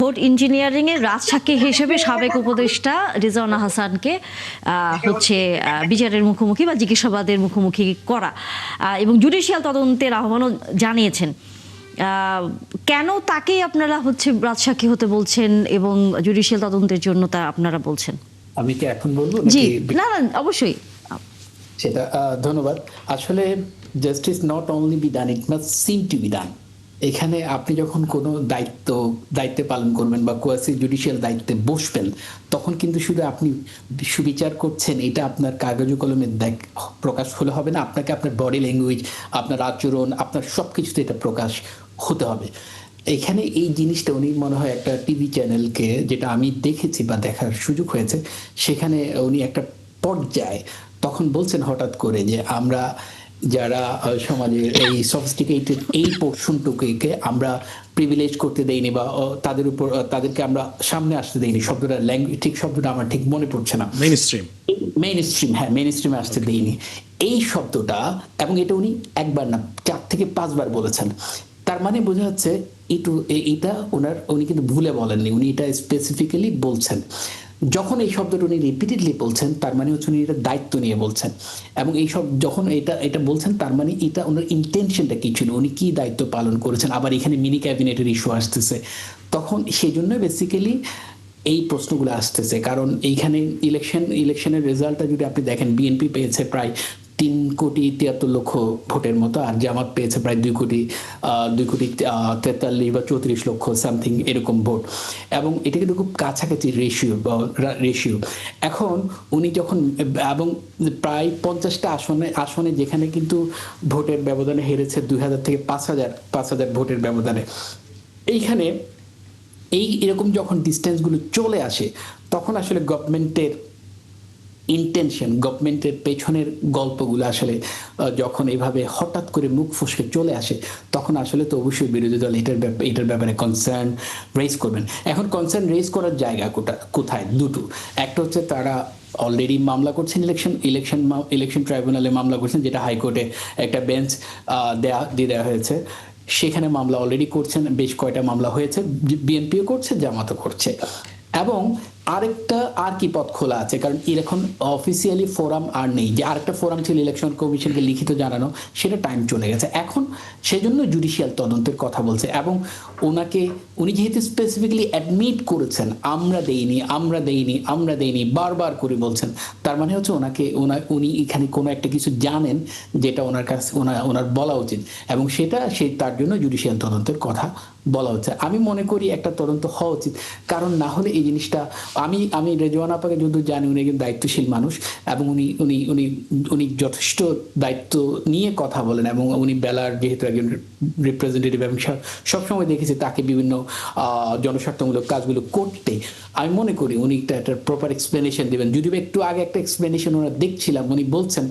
Vote engineering এর রাজসাক্ষী হিসেবে সাবেক উপদেষ্টা রিজওয়ানা হাসানকে হচ্ছে বিচারের মুখোমুখি বা জিজ্ঞাসাবাদের মুখোমুখি করা এবং জুডিশিয়াল তদন্তের আহ্বানও জানিয়েছেন। কেন তাকে আপনারা হচ্ছে রাজসাক্ষী হতে বলছেন এবং জুডিশিয়াল তদন্তের জন্য তা আপনারা বলছেন? আমি কি এখন বলবো? জি, না অবশ্যই। সেটা ধন্যবাদ। আসলে justice not only be done, it must seem to be done. এখানে আপনি যখন কোনো দায়িত্বে পালন করবেন বা কোয়াসি জুডিশিয়াল দায়িত্বে বসবেন, তখন কিন্তু শুধু আপনি সুবিচার করছেন এটা আপনার কাগজ কলমে প্রকাশ হলে হবে না, আপনাকে আপনার বডি ল্যাঙ্গুয়েজ, আপনার আচরণ, আপনার সব কিছুতে এটা প্রকাশ হতে হবে। এখানে এই জিনিসটা উনি মনে হয় একটা টিভি চ্যানেলকে, যেটা আমি দেখেছি বা দেখার সুযোগ হয়েছে, সেখানে উনি একটা পর্যায়ে তখন বলছেন হঠাৎ করে যে আমরা যারা সমাজের এই সফিস্টিকেটেড এই পোর্শনটুকুকে আমরা প্রিভিলেজ করতে দেইনি বা তাদের উপর তাদেরকে আমরা সামনে আসতে দেইনি, শব্দটা ঠিক শব্দটা আমার ঠিক মনে পড়ছে না, মেইনস্ট্রিম, হ্যাঁ মেইনস্ট্রিমে আসতে দেইনি এই শব্দটা, এবং এটা উনি একবার না 4 থেকে 5 বার বলেছেন। তার মানে বোঝা যাচ্ছে এটা উনি কিন্তু ভুলে বলেননি, উনি এটা স্পেসিফিক্যালি বলছেন। যখন এই শব্দটা উনি রিপিটেডলি বলছেন, তার মানে হচ্ছে উনি এটা দায়িত্ব নিয়ে বলছেন, এবং এই সব যখন এটা বলছেন তার মানে এটা ওনার ইন্টেনশনটা কি ছিল, উনি কি দায়িত্ব পালন করেছেন। আবার এখানে মিনি ক্যাবিনেটের ইস্যু আসতেছে, তখন সেই জন্য বেসিক্যালি এই প্রশ্নগুলো আসতেছে। কারণ এইখানে ইলেকশনের রেজাল্টটা যদি আপনি দেখেন, বিএনপি পেয়েছে প্রায় 3,73,00,000 ভোটের মতো, আর জামাত পেয়েছে প্রায় 2,43 বা 34 লক্ষ সামথিং এরকম ভোট, এবং এটা কিন্তু খুব কাছাকাছি রেশিও। এখন উনি যখন এবং প্রায় 50টা আসনে যেখানে কিন্তু ভোটের ব্যবধানে হেরেছে 2,000 থেকে 5,000 ভোটের ব্যবধানে, এইখানে এরকম যখন ডিস্টেন্সগুলো চলে আসে, তখন আসলে গভর্নমেন্টের ইন্টেনশন, গভর্নমেন্টের পেছনের গল্পগুলো আসলে যখন এইভাবে হঠাৎ করে মুখ ফসকে চলে আসে, তখন আসলে তো অবশ্যই বিরোধী দল এটার ব্যাপারে কনসার্ন রেজ করবেন। এখন কনসার্ন রেজ করার জায়গা কোথায়? দুটো। একটা হচ্ছে তারা অলরেডি মামলা করছেন, ইলেকশন ট্রাইব্যুনালে মামলা করছেন, যেটা হাইকোর্টে একটা বেঞ্চ দেওয়া হয়েছে, সেখানে মামলা অলরেডি করছেন, বেশ কয়টা মামলা হয়েছে, বিএনপিও করছে, জামাতও করছে। এবং আরেকটা আর কি পথ খোলা আছে, কারণ এখন অফিসিয়ালি ফোরাম আর নেই, যে আরেকটা ফোরাম ছিল ইলেকশন কমিশনকে লিখিত জানানো, সেটা টাইম চলে গেছে। এখন সেজন্য জুডিশিয়াল তদন্তের কথা বলছে, এবং উনি যেহেতু স্পেসিফিক্যালি অ্যাডমিট করেছেন আমরা দেইনি বারবার করে বলছেন, তার মানে হচ্ছে উনি এখানে কোনো একটা কিছু জানেন যেটা ওনার কাছে ওনার বলা উচিত, এবং তার জন্য জুডিশিয়াল তদন্তের কথা বলা হচ্ছে। আমি মনে করি একটা তদন্ত হওয়া উচিত, কারণ না হলে এই জিনিসটা, আমি রেজওয়ানা আপাকে যদিও জানি উনি একজন দায়িত্বশীল মানুষ, এবং উনি যথেষ্ট দায়িত্ব নিয়ে কথা বলেন, এবং উনি বেলার যেহেতু একজন রিপ্রেজেন্টেটিভ, এবং সবসময় দেখেছি তাকে বিভিন্ন জনস্বার্থমূলক কাজগুলো করতে। আমি মনে করি উনি একটা প্রপার এক্সপ্লেনেশন দেবেন। যদিও একটু আগে একটা এক্সপ্লেনেশন ওরা দেখছিলাম, উনি বলছেন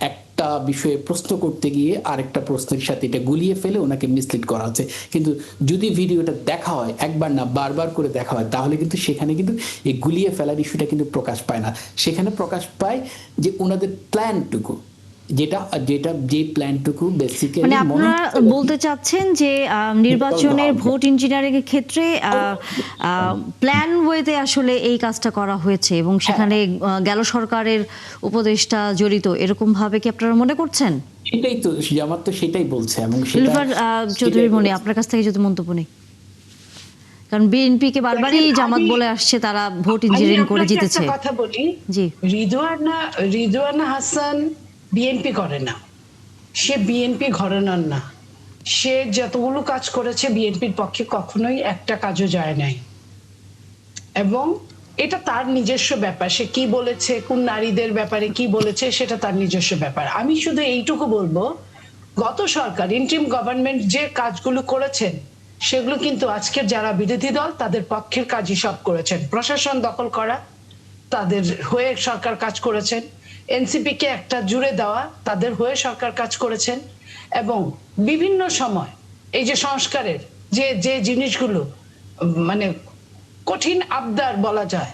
একটা বিষয়ে প্রশ্ন করতে গিয়ে আরেকটা প্রশ্নের সাথে এটা গুলিয়ে ফেলে ওনাকে মিসলিড করা হচ্ছে। কিন্তু যদি ভিডিওটা দেখা হয়, একবার না বারবার করে দেখা হয়, তাহলে কিন্তু সেখানে কিন্তু এই গুলিয়ে ফেলার ইস্যুটা কিন্তু প্রকাশ পায় না। সেখানে প্রকাশ পায় যে ওনাদের প্ল্যানটুকু, যে প্ল্যানটুকু বেসিক্যালি, মানে আপনারা বলতে চাচ্ছেন যে নির্বাচনের ভোট ইঞ্জিনিয়ারিং এর ক্ষেত্রে প্ল্যান ওয়েতে আসলে এই কাজটা করা হয়েছে, এবং সেখানে গেল সরকারের উপদেষ্টা জড়িত, এরকম ভাবে কি আপনারা মনে করছেন? সেটাই তো জামাত তো সেটাই বলছে। এবং চৌধুরী মনি, আপনার কাছ থেকে যদি মন্তব্য নেই, কারণ বিএনপি কে বারবারই জামাত বলে আসছে তারা ভোট ইঞ্জিনিয়ারিং করে জিতেছে। কথা বলি, জি, রিজওয়ানা হাসান বিএনপি করে না, সে বিএনপি ঘরানার না, সে যতগুলো কাজ করেছে বিএনপির পক্ষে কখনোই একটা কাজও যায় নাই, এবং এটা তার নিজস্ব ব্যাপার। সে কি বলেছে, কোন নারীদের ব্যাপারে কি বলেছে, সেটা তার নিজস্ব ব্যাপার। আমি শুধু এইটুকু বলবো, গত সরকার ইন্টারিম গভর্নমেন্ট যে কাজগুলো করেছেন, সেগুলো কিন্তু আজকের যারা বিরোধী দল তাদের পক্ষের কাজই সব করেছেন। প্রশাসন দখল করা, তাদের হয়ে সরকার কাজ করেছেন। এনসিপি কে একটা জুড়ে দেওয়া, তাদের হয়ে সরকার কাজ করেছেন। এবং বিভিন্ন সময় এই যে সংস্কারের যে জিনিসগুলো মানে কঠিন আবদার বলা যায়,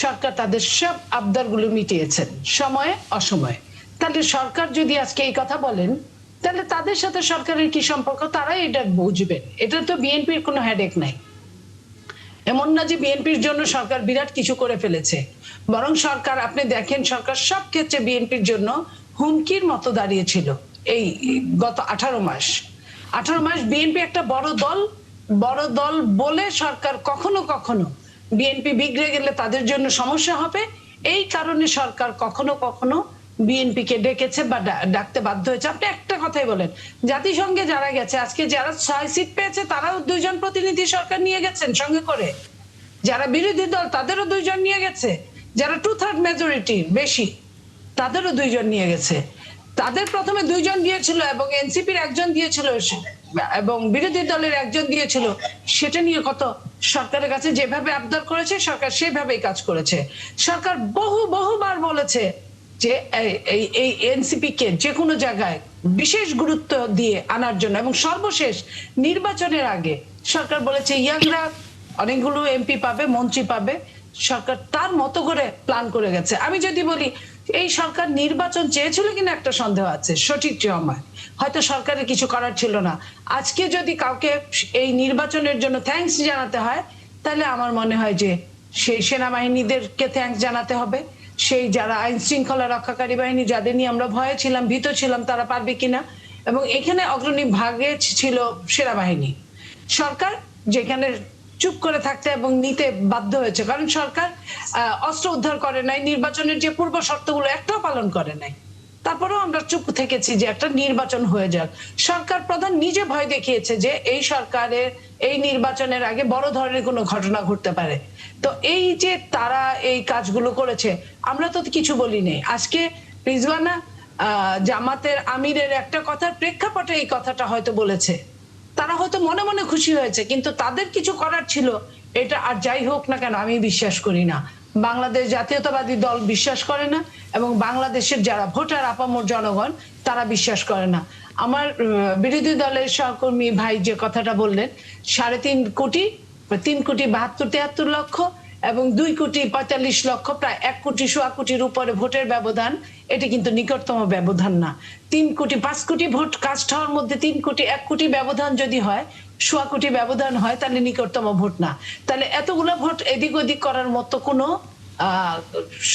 সরকার তাদের সব আবদারগুলো মিটিয়েছেন সময়ে অসময়ে। তাহলে সরকার যদি আজকে এই কথা বলেন, তাহলে তাদের সাথে সরকারের কি সম্পর্ক, তারাই এটা বুঝবেন। এটা তো বিএনপির কোনো হেডেক নাই। এমন না যে বিএনপির জন্য সরকার বিরাট কিছু করে ফেলেছে, বরং সরকার আপনি দেখেন সরকার সব ক্ষেত্রে বিএনপির জন্য হুমকির মতো দাঁড়িয়েছিল। এই গত 18 মাস বিএনপি একটা বড় দল বলে সরকার কখনো কখনো বিএনপি বিগড়ে গেলে তাদের জন্য সমস্যা হবে, এই কারণে সরকার কখনো কখনো বিএনপিকে ডেকেছে বা ডাকতে বাধ্য হয়েছে। আপনি একটা কথাই বলেন, জাতিসংঘে যারা গেছে, আজকে যারা 6 সিট পেয়েছে তারাও 2 জন প্রতিনিধি সরকার নিয়ে গেছেন সঙ্গে করে, যারা বিরোধী দল তাদেরও 2 জন নিয়ে গেছে, যারা 2/3 মেজরিটি বেশি তাদেরও 2 জন নিয়ে গেছে। তাদের প্রথমে 2 জন দিয়েছিল এবং এনসিপির একজন দিয়েছিল এবং বিরোধী দলের একজন দিয়েছিল, সেটা নিয়ে কত সরকারের কাছে যেভাবে আবদার করেছে সরকার সেভাবেই কাজ করেছে। সরকার বহুবার বলেছে যে এই এনসিপি কে যে কোনো জায়গায় বিশেষ গুরুত্ব দিয়ে আনার জন্য, এবং সর্বশেষ নির্বাচনের আগে সরকার বলেছে ইয়াংরা অনেকগুলো এমপি পাবে, মন্ত্রী পাবে, সরকার তার মতো করে প্ল্যান করে গেছে। আমি যদি বলি এই সরকার নির্বাচন চেয়েছিল কিনা একটা সন্দেহ আছে, সঠিক সময় হয়তো সরকারের কিছু করার ছিল না। আজকে যদি কাউকে এই নির্বাচনের জন্য থ্যাঙ্কস জানাতে হয়, তাহলে আমার মনে হয় যে সেই সেনাবাহিনীদেরকে থ্যাঙ্কস জানাতে হবে, সেই যারা আইন শৃঙ্খলা রক্ষাকারী বাহিনী যাদের নিয়ে আমরা ভয়ে ছিলাম, ভীত ছিলাম তারা পারবে কিনা, এবং এখানে অগ্রণী ভাগে ছিল সেনাবাহিনী। সরকার যেখানে চুপ করে থাকতে এবং নিতে বাধ্য হয়েছে, কারণ সরকার অস্ত্র উদ্ধার করে নাই, নির্বাচনের যে পূর্ব শর্তগুলো একটাও পালন করে নাই, তারপরেও আমরা চুপ থেকেছি যে একটা নির্বাচন হয়ে যাক। সরকার প্রধান নিজে ভয় দেখিয়েছে যে এই সরকারের এই নির্বাচনের আগে বড় ধরনের কোনো ঘটনা ঘটতে পারে। তো এই যে তারা এই কাজগুলো করেছে, আমরা তো কিছু বলিনি। আজকে রিজওয়ানা জামাতের আমিরের একটা কথার প্রেক্ষাপটে এই কথাটা হয়তো বলেছে, তারা হয়তো মনে মনে খুশি হয়েছে, কিন্তু তাদের কিছু করার ছিল এটা। আর যাই হোক না কেন আমি বিশ্বাস করি না, বাংলাদেশ জাতীয়তাবাদী দল বিশ্বাস করে না, এবং বাংলাদেশের যারা ভোটার আপামর জনগণ তারা বিশ্বাস করে না। আমার বিরোধী দলের সহকর্মী ভাই যে কথাটা বললেন 3.5 কোটি, 3,72,73 লক্ষ এবং 2,45 লক্ষ, প্রায় 1,16,00,000 উপরে ভোটের ব্যবধান, এটি কিন্তু নিকটতম ব্যবধান না। 3,05 কোটি ভোট কাস্ট হওয়ার মধ্যে 1 কোটি ব্যবধান যদি হয়, 1,15 কোটি ব্যবধান হয়, তাহলে নিকটতম ভোট না। তাহলে এতগুলো ভোট এদিক ওদিক করার মতো কোনো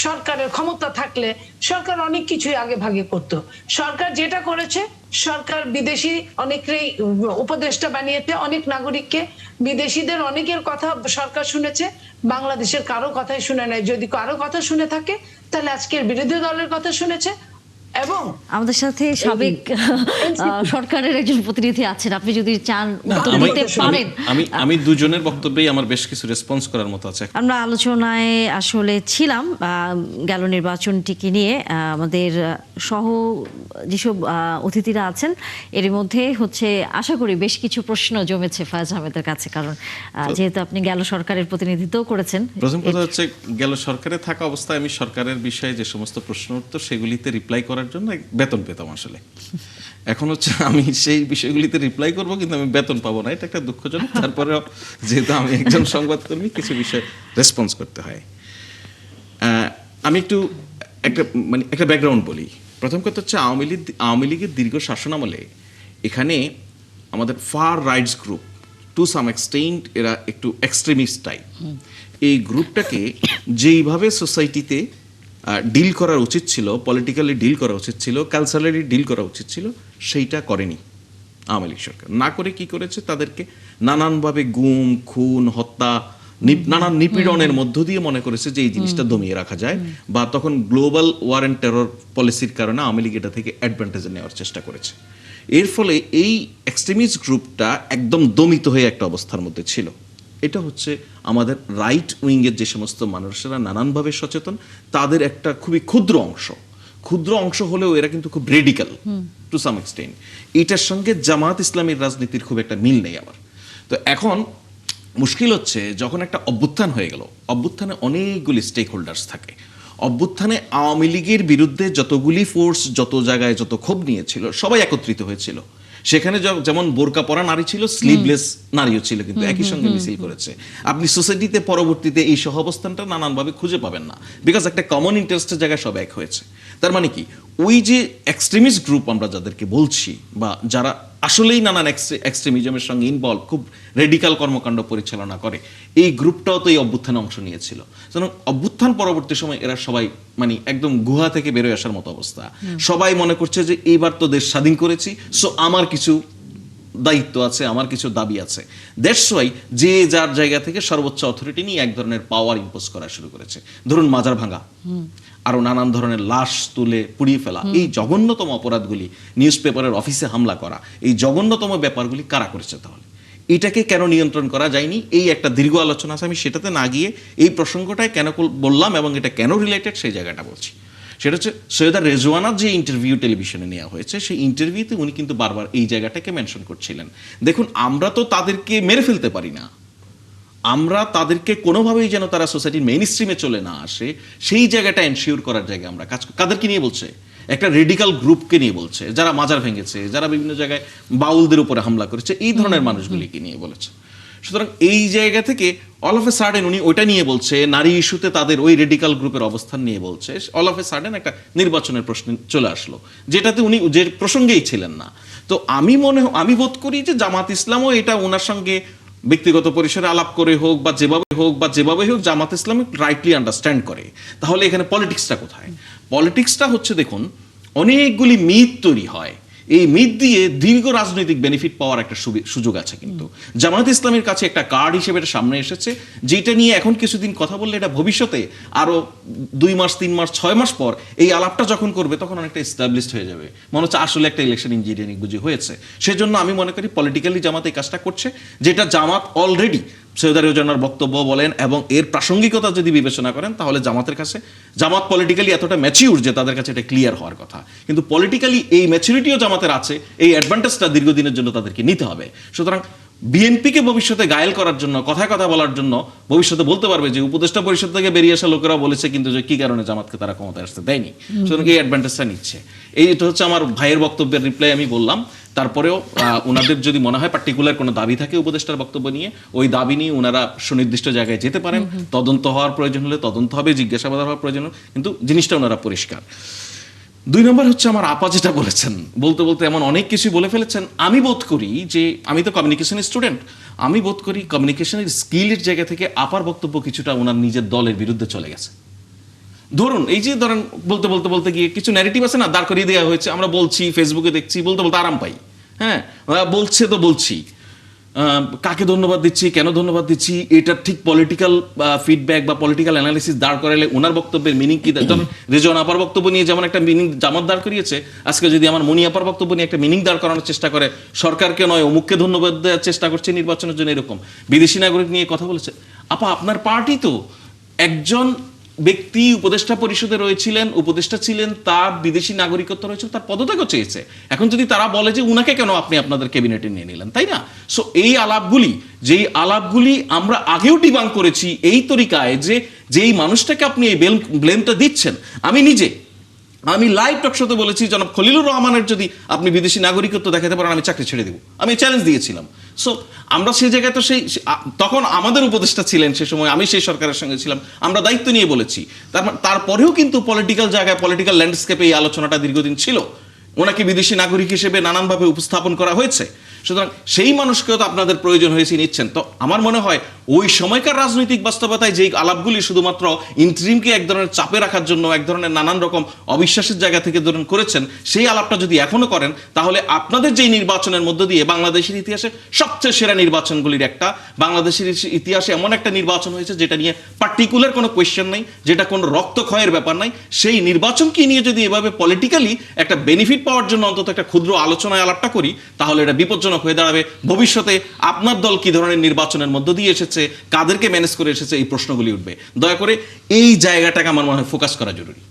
সরকারের ক্ষমতা থাকলে সরকার অনেক কিছুই আগে ভাগে করতো। সরকার যেটা করেছে, সরকার বিদেশি অনেকেই উপদেষ্টা বানিয়েছে, অনেক নাগরিককে, বিদেশিদের অনেকের কথা সরকার শুনেছে, বাংলাদেশের কারো কথাই শুনে নাই। যদি কারো কথা শুনে থাকে তাহলে আজকের বিরোধী দলের কথা শুনেছে। এবং আমাদের সাথে সাবেক সরকারের একজন প্রতিনিধি আছেন, আপনি যদি চান উত্তর দিতে পারেন। আমি দুজনের বক্তব্যেই আমার বেশ কিছু রেসপন্স করার মতো আছে। আমরা আলোচনায় আসলে ছিলাম গেল নির্বাচনটিকে নিয়ে। আমাদের সহ যেসব অতিথিরা আছেন এর মধ্যে হচ্ছে আশা করি বেশ কিছু প্রশ্ন জমেছে ফয়েজ আহমেদের কাছে, কারণ যেহেতু আপনি গেল সরকারের প্রতিনিধিত্ব করেছেন। প্রথম কথা হচ্ছে, গেল সরকারে থাকা অবস্থায় আমি সরকারের বিষয়ে যে সমস্ত প্রশ্ন উঠতো সেগুলিতে রিপ্লাই করার জন্য বেতন পেতাম আসলে। এখন হচ্ছে আমি সেই বিষয়গুলিতে রিপ্লাই করব, কিন্তু আমি বেতন পাবো না, এটা একটা দুঃখজনক। তারপরেও যেহেতু আমি একজন সংবাদকর্মী, কিছু বিষয়ে রেসপন্স করতে হয়। আমি একটু একটা ব্যাকগ্রাউন্ড বলি। প্রথম কথা হচ্ছে, আওয়ামী লীগের দীর্ঘ শাসনামলে এখানে আমাদের far rights group, to some extent এরা একটু এক্সট্রিমিস্ট টাইপ, এই গ্রুপটাকে যেইভাবে সোসাইটিতে ডিল করা উচিত ছিল, পলিটিক্যালি ডিল করা উচিত ছিল, কালচারালি ডিল করা উচিত ছিল, সেইটা করেনি আওয়ামী লীগ সরকার। না করে কি করেছে, তাদেরকে নানানভাবে গুম, খুন, হত্যা, নানান নিপীড়নের মধ্য দিয়ে মনে করেছে যে এই জিনিসটা দমিয়ে রাখা যায়, বা তখন গ্লোবাল ওয়ার অ্যান্ড টেরর পলিসির কারণে আওয়ামী লীগ এটা থেকে অ্যাডভান্টেজ নেওয়ার চেষ্টা করেছে। এর ফলে এই এক্সট্রিমিস্ট গ্রুপটা একদম দমিত হয়ে একটা অবস্থার মধ্যে ছিল। এটা হচ্ছে আমাদের রাইট উইংয়ের যে সমস্ত মানুষেরা নানানভাবে সচেতন, তাদের একটা খুবই ক্ষুদ্র অংশ হলেও এরা কিন্তু খুব রেডিক্যাল টু সাম এক্সটেন্ট। এটার সঙ্গে জামাত ইসলামীর রাজনীতির খুব একটা মিল নেই আমার। তো এখন মুশকিল হচ্ছে, যখন একটা অভ্যুত্থান হয়ে গেল, অভ্যুত্থানে অনেকগুলি স্টেক হোল্ডার্স থাকে। অভ্যুত্থানে আওয়ামী লীগের বিরুদ্ধে যতগুলি ফোর্স, যত জায়গায় যত ক্ষোভ নিয়েছিল, সবাই একত্রিত হয়েছিল। সেখানে যেমন বোরকা পরা নারী ছিল, স্লিভলেস নারীও ছিল, কিন্তু একই সঙ্গে মিছিল করেছে। আপনি সোসাইটিতে পরবর্তীতে এই সহাবস্থানটা নানানভাবে খুঁজে পাবেন না, বিকজ একটা কমন ইন্টারেস্টের জায়গায় সব এক হয়েছে। তার মানে কি, ওই যে এক্সট্রিমিস্ট গ্রুপ আমরা যাদেরকে বলছি বা যারা আসলেই নানান এক্সট্রিমিজমের সঙ্গে ইনভলভ, খুব রেডিকাল কর্মকাণ্ড পরিচালনা করে, এই গ্রুপটাও তো এই অভ্যুত্থানে অংশ নিয়েছিল। যেন অভ্যুত্থান পরবর্তী সময় এরা সবাই মানে একদম গুহা থেকে বেরোয় আসার মতো অবস্থা। সবাই মনে করছে যে এইবার তো দেশ স্বাধীন করেছি, সো আমার কিছু দায়িত্ব আছে, আমার কিছু দাবি আছে। দ্যাটস ওয়াই যে যার জায়গা থেকে সর্বোচ্চ অথরিটি নিয়ে এক ধরনের পাওয়ার ইম্পোজ করা শুরু করেছে। ধরুন মাজার ভাঙা, আরো নানান ধরনের লাশ তুলে পুড়িয়ে ফেলা, এই জঘন্যতম অপরাধগুলি, নিউজ পেপারের অফিসে হামলা করা, এই জঘন্যতম ব্যাপারগুলি কারা করেছে? তাহলে এটাকে কেন নিয়ন্ত্রণ করা যায়নি? এই একটা দীর্ঘ আলোচনা আছে, আমি সেটাতে না গিয়ে এই প্রসঙ্গটায় কেন বললাম এবং এটা কেন রিলেটেড সেই জায়গাটা বলছি। সেটা হচ্ছে সৈয়দা রেজওয়ানার যে ইন্টারভিউ টেলিভিশনে নেওয়া হয়েছে, সেই ইন্টারভিউতে উনি কিন্তু বারবার এই জায়গাটাকে মেনশন করছিলেন। দেখুন, আমরা তো তাদেরকে মেরে ফেলতে পারি না, আমরা তাদেরকে কোনোভাবেই যেন তারা সোসাইটির মেইন স্ট্রিমে চলে না আসে, সেই জায়গাটা এনশিওর করার জায়গায় আমরা কাজ। কাদেরকে নিয়ে বলছে? একটা রেডিকাল গ্রুপকে নিয়ে বলছে, যারা মাজার ভেঙেছে, যারা বিভিন্ন জায়গায় বাউলদের উপরে হামলা করেছে, এই ধরনের মানুষগুলিকে নিয়ে বলেছে। সুতরাং এই জায়গা থেকে অল অফ এ সাডেন উনি ওইটা নিয়ে বলছে, নারী ইস্যুতে তাদের ওই রেডিকাল গ্রুপের অবস্থান নিয়ে বলছে, অল অফ এ সাডেন একটা নির্বাচনের প্রশ্ন চলে আসলো, যেটাতে উনি যে প্রসঙ্গেই ছিলেন না। তো আমি বোধ করি যে জামাত ইসলামও এটা ওনার সঙ্গে ব্যক্তিগত পরিসরে আলাপ করে হোক বা যেভাবে হোক জামাত ইসলাম রাইটলি আন্ডারস্ট্যান্ড করে। তাহলে এখানে পলিটিক্সটা কোথায়? পলিটিক্সটা হচ্ছে, দেখুন, অনেকগুলি মিথ তৈরি হয়, এই মিথ দিয়ে দীর্ঘ রাজনৈতিক বেনিফিট পাওয়ার একটা সুযোগ আছে। কিন্তু জামাত ইসলামের কাছে একটা কার্ড হিসেবে এটা সামনে এসেছে, যেটা নিয়ে এখন কিছুদিন কথা বললে এটা ভবিষ্যতে আরো 2 মাস 3 মাস 6 মাস পর এই আলাপটা যখন করবে তখন অনেকটা এস্টাবলিশড হয়ে যাবে, মনে হচ্ছে আসলে একটা ইলেকশন ইঞ্জিনিয়ারিং বুঝি হয়েছে। সেজন্য আমি মনে করি পলিটিক্যালি জামাত এই কাজটা করছে, যেটা জামাত অলরেডি সৈয়দা রেজওয়ানার বক্তব্য বলেন এবং এর প্রাসঙ্গিকতা যদি বিবেচনা করেন, তাহলে জামাত পলিটিক্যালি এতটা ম্যাচিউর যে তাদের কাছে এটা ক্লিয়ার হওয়ার কথা। কিন্তু পলিটিক্যালি এই ম্যাচুরিটিও জামাতের আছে, এই অ্যাডভান্টেজটা দীর্ঘদিনের জন্য তাদেরকে নিতে হবে। সুতরাং বিএনপিকে ভবিষ্যতে ঘায়েল করার জন্য, কথা বলার জন্য ভবিষ্যতে বলতে পারবে যে উপদেষ্টা পরিষদ থেকে বেরিয়ে আসা লোকেরা বলেছে কিন্তু যে কি কারণে জামাতকে তারা ক্ষমতায় আসতে দেয়নি। সুতরাং এই অ্যাডভান্টেজটা নিচ্ছে। এটা হচ্ছে আমার ভাইয়ের বক্তব্যের রিপ্লাই আমি বললাম। তারপরেও ওনাদের যদি মনে হয় পার্টিকুলার কোনো দাবি থাকে উপদেষ্টার বক্তব্য নিয়ে, ওই দাবি নিয়ে ওনারা সুনির্দিষ্ট জায়গায় যেতে পারেন। তদন্ত হওয়ার প্রয়োজন হলে তদন্ত হবে, জিজ্ঞাসাবাদ হওয়ার প্রয়োজন হলে, কিন্তু জিনিসটা ওনারা পরিষ্কার। 2 নম্বর হচ্ছে আমার আপা যেটা বলেছেন, বলতে এমন অনেক কিছু বলে ফেলেছেন। আমি বোধ করি যে, আমি তো কমিউনিকেশনের স্টুডেন্ট, আমি বোধ করি কমিউনিকেশনের স্কিলের জায়গা থেকে আপার বক্তব্য কিছুটা ওনার নিজের দলের বিরুদ্ধে চলে গেছে। ধরুন বলতে গিয়ে কিছু ন্যারেটিভ আছে না, দাঁড় করিয়ে দেওয়া হয়েছে, আমরা বলছি, ফেসবুকে দেখছি, বলতে আরাম পাই। হ্যাঁ, বলছি কাকে ধন্যবাদ দিচ্ছি, কেন ধন্যবাদ দিচ্ছি, এটা ঠিক পলিটিক্যাল ফিডব্যাক বা পলিটিক্যাল অ্যানালিসিস দাঁড় করালে ওনার বক্তব্যের মিনিং কি? যেমন রেজওয়ান আপার বক্তব্য নিয়ে যেমন একটা মিনিং জামাত দাঁড় করিয়েছে, আজকে যদি আমার মনি আপার বক্তব্য নিয়ে একটা মিনিং দাঁড় করানোর চেষ্টা করে, সরকারকে নয় অমুককে ধন্যবাদ দেওয়ার চেষ্টা করছে নির্বাচনের জন্য, এরকম বিদেশি নাগরিক নিয়ে কথা বলেছে। আপা, আপনার পার্টি তো একজন ব্যক্তি উপদেষ্টা পরিষদে রয়েছিলেন, উপদেষ্টা ছিলেন, তার বিদেশি নাগরিকত্ব রয়েছে, তার পদত্যাগও চেয়েছে। এখন যদি তারা বলে যে উনাকে কেন আপনি আপনাদের ক্যাবিনেটে নিয়ে নিলেন, তাই না? সো এই আলাপগুলি আমরা আগেও ডিবাঙ্ক করেছি এই তরিকায় যে যেই মানুষটাকে আপনি এই ব্লেমটা দিচ্ছেন, আমি লাইভ টক শোতে বলেছি, জনাব খলিলুর রহমানের যদি আপনি বিদেশি নাগরিকত্ব দেখাতে পারেন, আমি চাকরি ছেড়ে দেবো, আমি চ্যালেঞ্জ দিয়েছিলাম। সো আমরা সেই জায়গায় তো তখন আমাদের উপদেষ্টা ছিলেন সে সময়, আমি সেই সরকারের সঙ্গে ছিলাম, আমরা দায়িত্ব নিয়ে বলেছি। তারপরেও কিন্তু পলিটিক্যাল জায়গায়, পলিটিক্যাল ল্যান্ডস্কেপে এই আলোচনাটা দীর্ঘদিন ছিল, ওনাকে বিদেশি নাগরিক হিসেবে নানানভাবে উপস্থাপন করা হয়েছে। সুতরাং সেই মানুষকেও তো আপনাদের প্রয়োজন হয়েছে, নিচ্ছেন। তো আমার মনে হয় ওই সময়কার রাজনৈতিক বাস্তবতায় যেই আলাপগুলি শুধুমাত্র ইন্টারিমকে এক ধরনের চাপে রাখার জন্য, এক ধরনের নানান রকম অবিশ্বাসের জায়গা থেকে ধরুন করেছেন, সেই আলাপটা যদি এখনো করেন, তাহলে আপনাদের যেই নির্বাচনের মধ্য দিয়ে বাংলাদেশের ইতিহাসে সবচেয়ে সেরা নির্বাচনগুলির একটা, বাংলাদেশের ইতিহাসে এমন একটা নির্বাচন হয়েছে যেটা নিয়ে পার্টিকুলার কোনো কোয়েশ্চেন নেই, যেটা কোনো রক্তক্ষয়ের ব্যাপার নাই, সেই নির্বাচনকে নিয়ে যদি এভাবে পলিটিক্যালি একটা বেনিফিট পাওয়ার জন্য অন্তত একটা ক্ষুদ্র আলোচনায় আলাপটা করি, তাহলে এটা বিপজ্জনক হয়ে দাঁড়াবে। ভবিষ্যতে আপনার দল কি ধরনের নির্বাচনের মধ্য দিয়ে এসেছে, কাদেরকে ম্যানেজ করে এসেছে, এই প্রশ্নগুলি উঠবে। দয়া করে এই জায়গাটাকে আমার মনে হয় ফোকাস করা জরুরি।